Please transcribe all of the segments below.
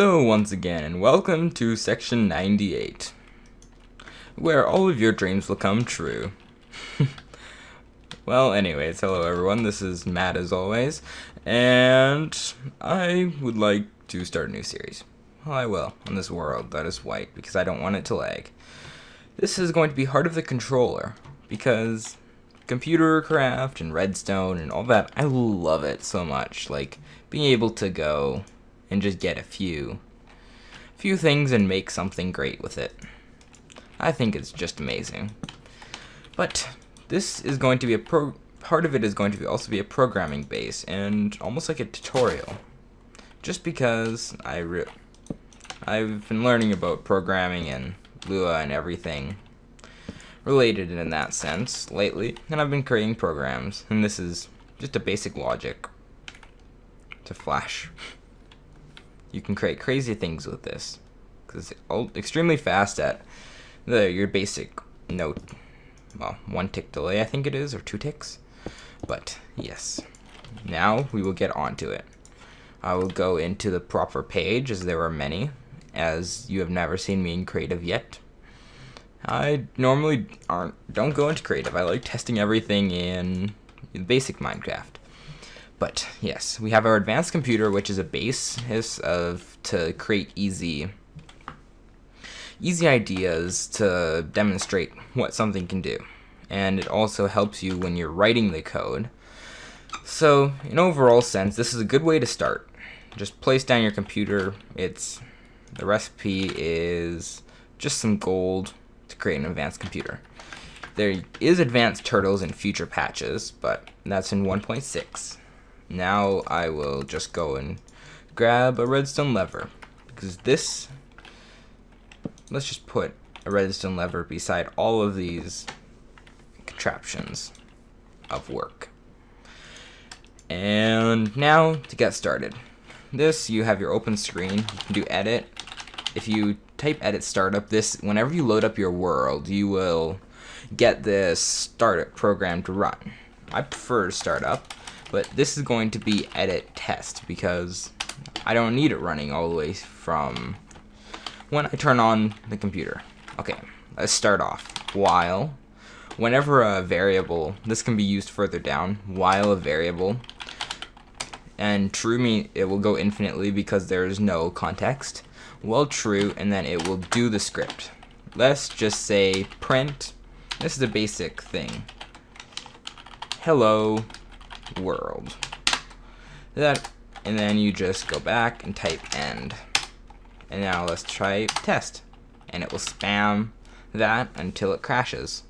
Hello once again, and welcome to section 98, where all of your dreams will come true. Well, anyways, hello everyone, this is Matt as always, and I would like to start a new series. Well, I will, on this world that is white, because I don't want it to lag. This is going to be Heart of the Controller, because computer craft and Redstone and all that, I love it so much. Like, being able to go and just get a few things and make something great with it. I think it's just amazing. But this is going to be part of it is going to also be a programming base and almost like a tutorial. Just because I've been learning about programming and Lua and everything related in that sense lately, and I've been creating programs, and this is just a basic logic to Flash. You can create crazy things with this, because it's extremely fast at your basic note. Well, 1 tick delay I think it is, or 2 ticks. But yes, now we will get onto it. I will go into the proper page, as there are many, as you have never seen me in creative yet. I normally don't go into creative. I like testing everything in basic Minecraft. But yes, we have our advanced computer, which is a basis to create easy ideas to demonstrate what something can do. And it also helps you when you're writing the code. So, in overall sense, this is a good way to start. Just place down your computer. The recipe is just some gold to create an advanced computer. There is advanced turtles in future patches, but that's in 1.6. Now I will just go and grab a redstone lever, because let's just put a redstone lever beside all of these contraptions of work. And now to get started. You have your open screen, you can do edit. If you type edit startup, whenever you load up your world, you will get this startup program to run. I prefer startup. But this is going to be edit test, because I don't need it running all the way from when I turn on the computer. Okay, let's start off. While, whenever a variable, this can be used further down, while a variable, and true mean it will go infinitely because there is no context. While true, and then it will do the script. Let's just say print, this is a basic thing. Hello world. And then you just go back and type end. And now let's try test. And it will spam that until it crashes,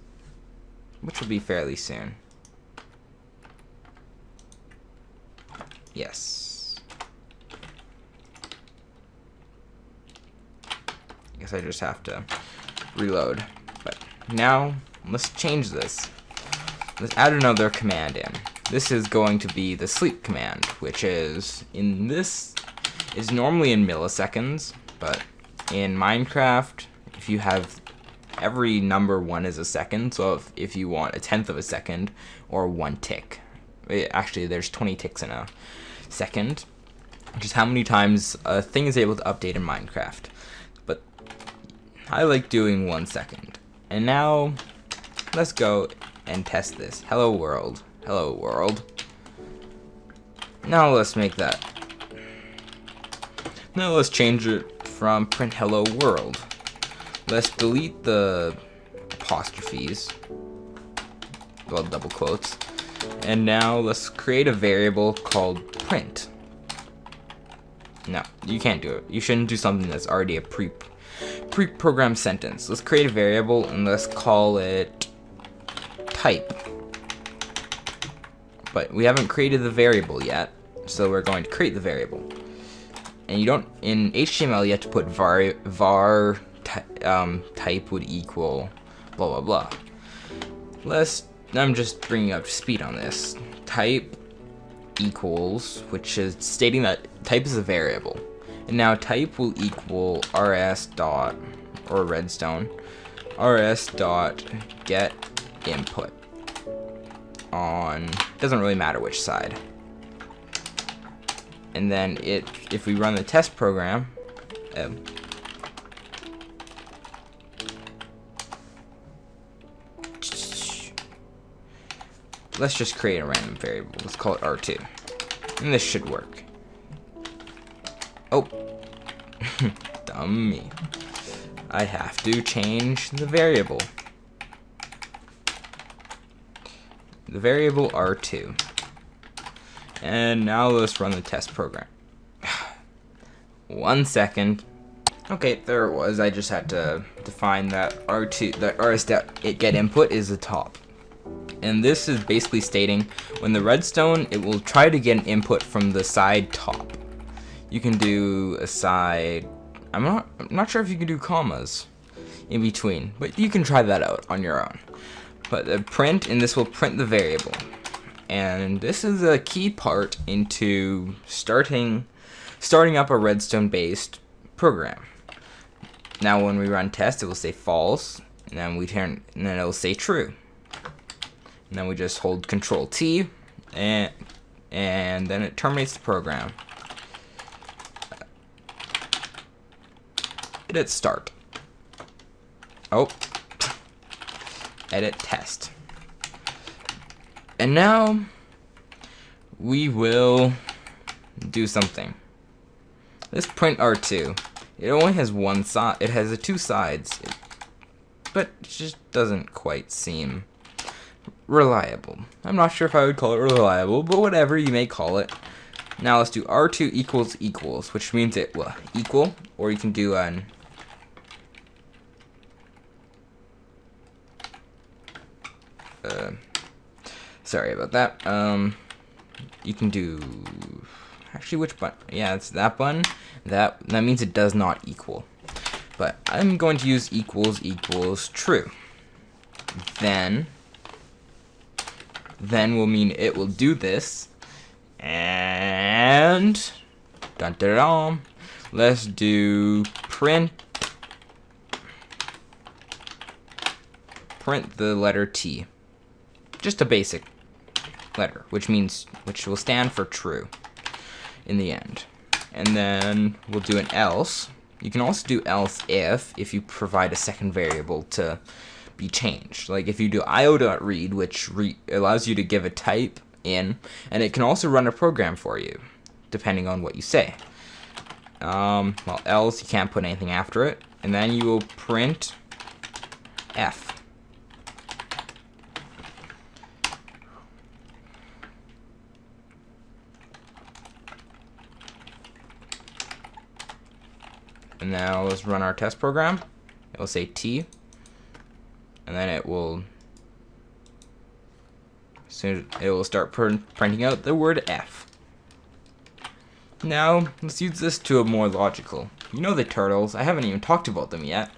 which will be fairly soon. Yes. I guess I just have to reload. But now let's change this. Let's add another command in. This is going to be the sleep command, which is normally in milliseconds, but in Minecraft, if you have every number 1 is a second, so if you want 1/10 of a second or 1 tick, actually there's 20 ticks in a second, which is how many times a thing is able to update in Minecraft. But I like doing 1 second. And now let's go and test this. Hello world. Hello world. Now let's make that. Now let's change it from print hello world. Let's delete the apostrophes. Well, double quotes. And now let's create a variable called print. No, you can't do it. You shouldn't do something that's already a pre-programmed sentence. Let's create a variable and let's call it type. But we haven't created the variable yet, so we're going to create the variable. And you don't, in HTML, you have to put var type would equal blah blah blah. I'm just bringing up speed on this. Type equals, which is stating that type is a variable. And now type will equal rs dot, or redstone, rs dot get input on, doesn't really matter which side. And then if we run the test program, let's just create a random variable. Let's call it R2. And this should work. Oh, dumb me. I have to change the variable. The variable R2. And now let's run the test program. 1 second. Okay, there it was. I just had to define that R2, that rs.get input is the top. And this is basically stating when the redstone, it will try to get an input from the side top. You can do a side, I'm not sure if you can do commas in between, but you can try that out on your own. But the print, and this will print the variable. And this is a key part into starting up a redstone based program. Now when we run test, it will say false, and then it will say true. And then we just hold Control T, and then it terminates the program. Hit start. Oh, edit test. And now we will do something. This print R2, it only has one side. It has two sides, but it just doesn't quite seem reliable. I'm not sure if I would call it reliable, but whatever you may call it. Now let's do R2 equals equals, which means it will equal, or you can do an sorry about that. You can do, actually, which button? Yeah, it's that button. That means it does not equal. But I'm going to use equals true. Then will mean it will do this. And dun dun dun, let's do print the letter T. Just a basic letter, which will stand for true in the end. And then we'll do an else. You can also do else if you provide a second variable to be changed. Like if you do io.read, which allows you to give a type in, and it can also run a program for you, depending on what you say. Well, else, you can't put anything after it. And then you will print F. And now let's run our test program. It will say T, and then it will start printing out the word F. Now let's use this to a more logical. You know the turtles. I haven't even talked about them yet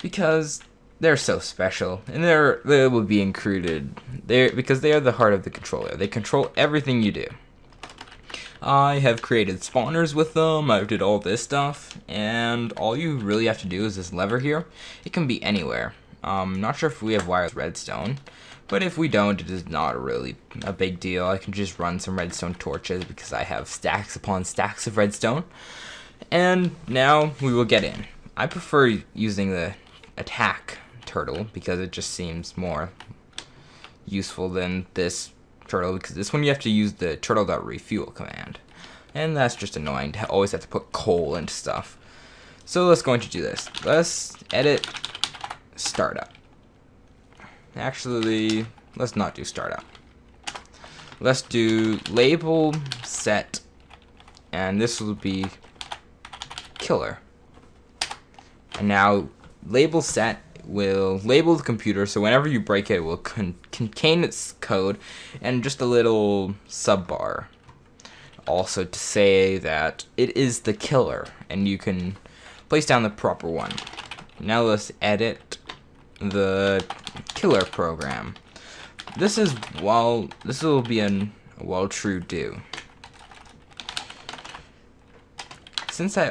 because they're so special, and they will be included there because they are the heart of the controller. They control everything you do. I have created spawners with them, I did all this stuff, and all you really have to do is this lever here. It can be anywhere. Not sure if we have wireless redstone, but if we don't, it is not really a big deal. I can just run some redstone torches because I have stacks upon stacks of redstone. And now we will get in. I prefer using the attack turtle because it just seems more useful than this turtle, because this one you have to use the turtle.refuel command, and that's just annoying to always have to put coal into stuff. So let's go into do this. Let's edit startup. Actually, let's not do startup. Let's do label set, and this will be killer. And now label set will label the computer, so whenever you break it, it will contain its code and just a little sub bar also to say that it is the killer, and you can place down the proper one. Now let's edit the killer program. This will be a while true do. Since there's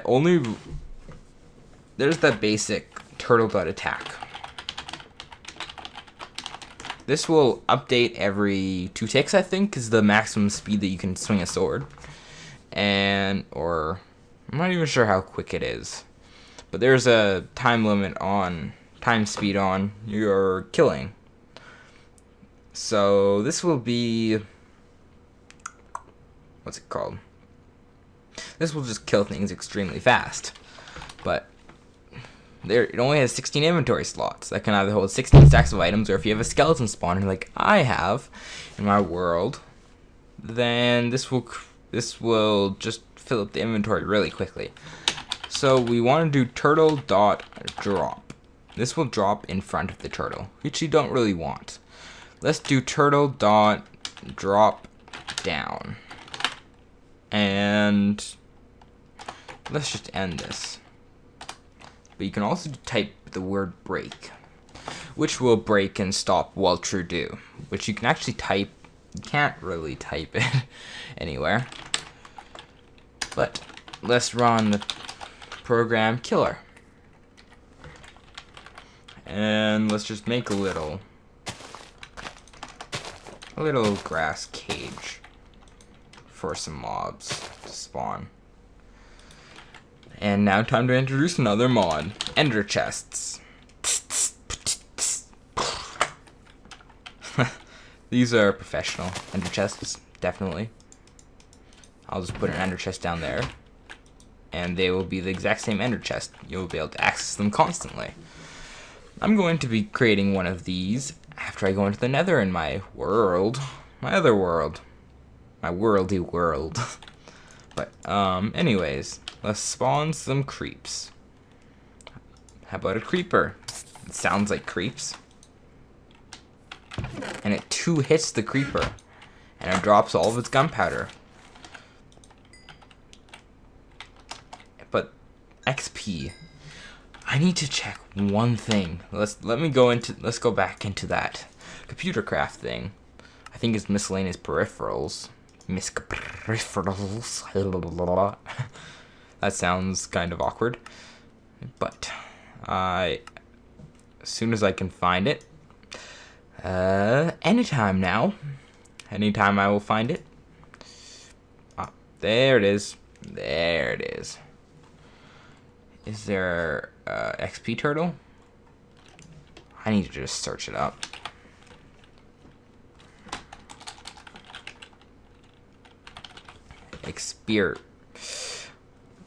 that basic turtle.attack. This will update every 2 ticks, I think, is the maximum speed that you can swing a sword. Or I'm not even sure how quick it is. But there's a time speed on your killing. So this will be, what's it called? This will just kill things extremely fast. But it only has 16 inventory slots that can either hold 16 stacks of items, or if you have a skeleton spawner like I have in my world, then this will just fill up the inventory really quickly. So we want to do turtle.drop. This will drop in front of the turtle, which you don't really want. Let's do turtle.drop down. And let's just end this. But you can also type the word break, which will break and stop while true do, which you can actually type. You can't really type it anywhere. But let's run the program killer. And let's just make a little grass cage for some mobs to spawn. And now time to introduce another mod, ender chests. These are professional ender chests, definitely. I'll just put an ender chest down there, and they will be the exact same ender chest. You'll be able to access them constantly. I'm going to be creating one of these after I go into the nether in my world. My other world. My worldy world. But, anyways, let's spawn some creeps. How about a creeper? It sounds like creeps. And it 2 hits the creeper, and it drops all of its gunpowder. But XP, I need to check one thing. Let's go back into that computer craft thing. I think it's miscellaneous peripherals. Peripherals. That sounds kind of awkward. But as soon as I can find it, anytime now. Anytime I will find it. Ah, there it is. There it is. Is there XP turtle? I need to just search it up.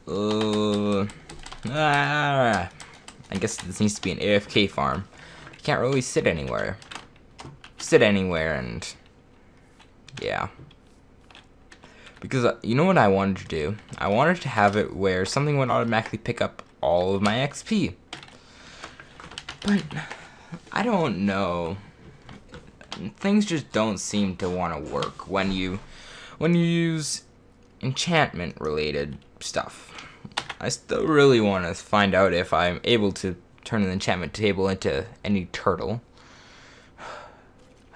I guess this needs to be an AFK farm. I can't really sit anywhere. And yeah. Because you know what I wanted to do? I wanted to have it where something would automatically pick up all of my XP. But I don't know. Things just don't seem to want to work when you use enchantment related stuff. I still really want to find out if I'm able to turn an enchantment table into any turtle.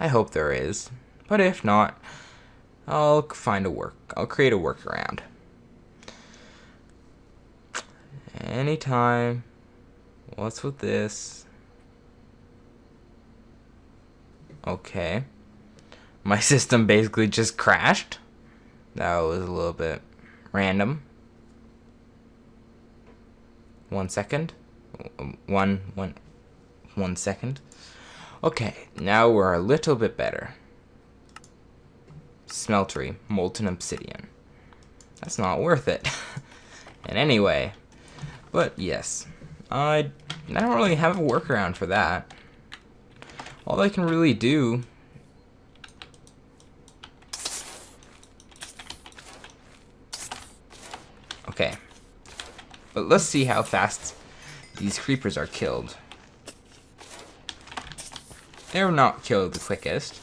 I hope there is. But if not, I'll create a workaround. Anytime. What's with this? Okay. My system basically just crashed. That was a little bit random. 1 second. One second. Okay, now we're a little bit better. Smeltery, molten obsidian. That's not worth it. And anyway, but yes, I don't really have a workaround for that. All I can really do okay. But let's see how fast these creepers are killed. They're not killed the quickest.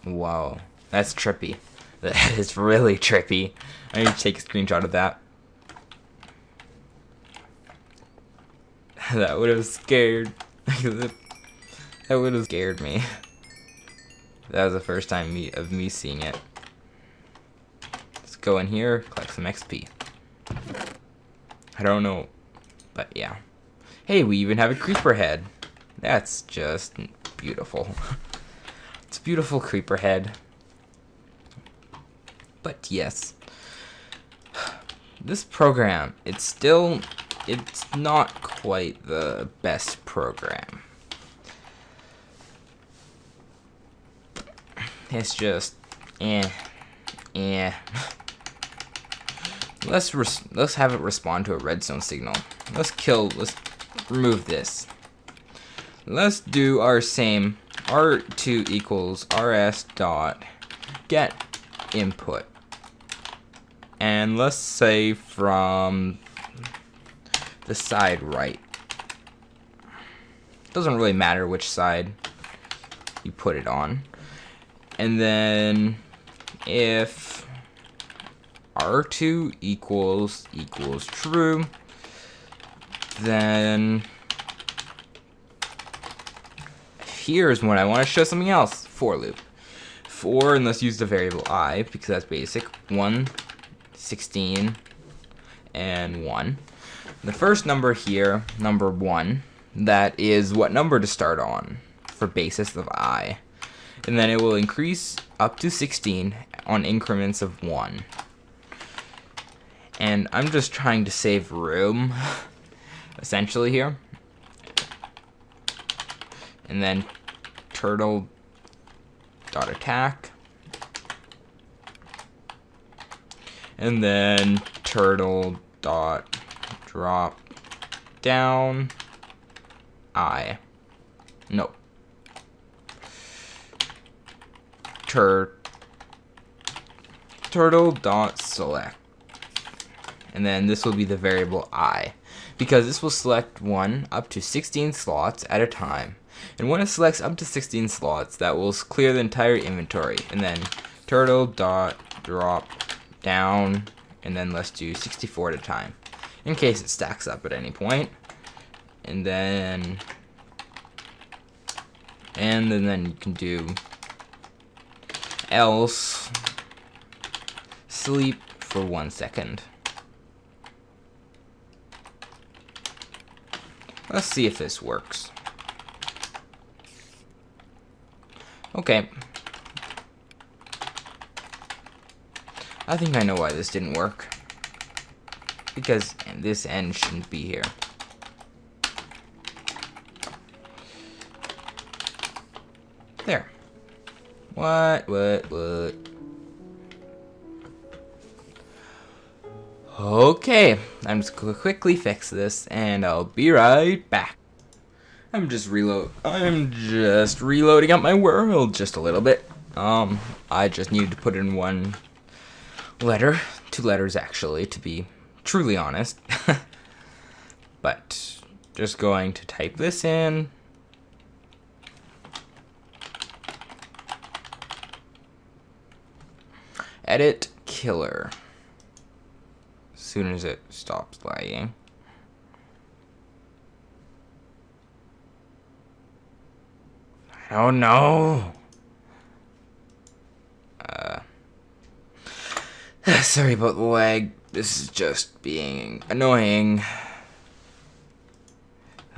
Wow, that's trippy. That is really trippy. I need to take a screenshot of that. That would have scared. That would have scared me. That was the first time of me seeing it. Let's go in here, collect some XP. I don't know, but yeah. Hey, we even have a creeper head. That's just beautiful. It's a beautiful creeper head. But yes, this program, it's not quite the best program. It's just, Let's have it respond to a redstone signal. Let's remove this. Let's do our same R2 equals rs dot get input. And let's say from the side right. Doesn't really matter which side you put it on. And then if R2 equals true, then here's when I want to show something else. For loop. For, and let's use the variable I, because that's basic. 1, 16, and 1. The first number here, number 1, that is what number to start on for basis of I. And then it will increase up to 16 on increments of 1. And I'm just trying to save room, essentially here. And then turtle dot attack. And then turtle dot drop down I. Nope. Turtle dot select. And then this will be the variable I, because this will select 1 up to 16 slots at a time. And when it selects up to 16 slots, that will clear the entire inventory. And then turtle dot drop down, and then let's do 64 at a time, in case it stacks up at any point. And then you can do else sleep for 1 second. Let's see if this works. Okay. I think I know why this didn't work. Because this end shouldn't be here. There. What? Okay, I'm just gonna quickly fix this, and I'll be right back. I'm just reloading up my world just a little bit. I just needed to put in 1 letter, 2 letters actually, to be truly honest. But just going to type this in. Edit killer. As soon as it stops lagging. I don't know. Sorry about the lag. This is just being annoying.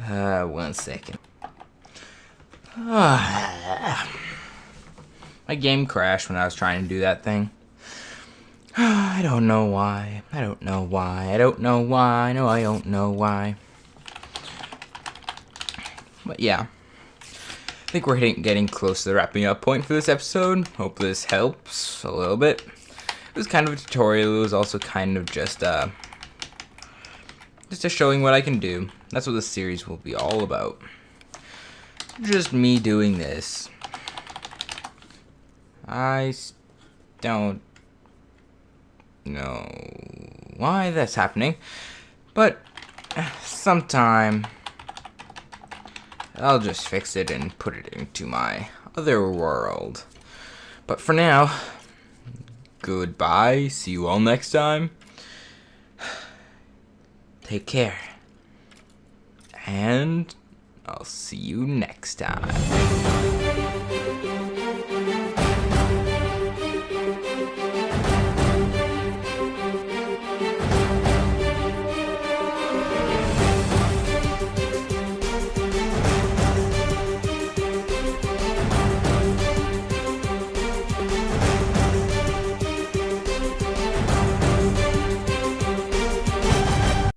1 second. My game crashed when I was trying to do that thing. I don't know why. No, I don't know why. But yeah. I think we're getting close to the wrapping up point for this episode. Hope this helps a little bit. It was kind of a tutorial. It was also kind of just a showing what I can do. That's what this series will be all about. Just me doing this. I don't know why that's happening, but sometime I'll just fix it and put it into my other world. But for now, goodbye. See you all next time. Take care. And I'll see you next time.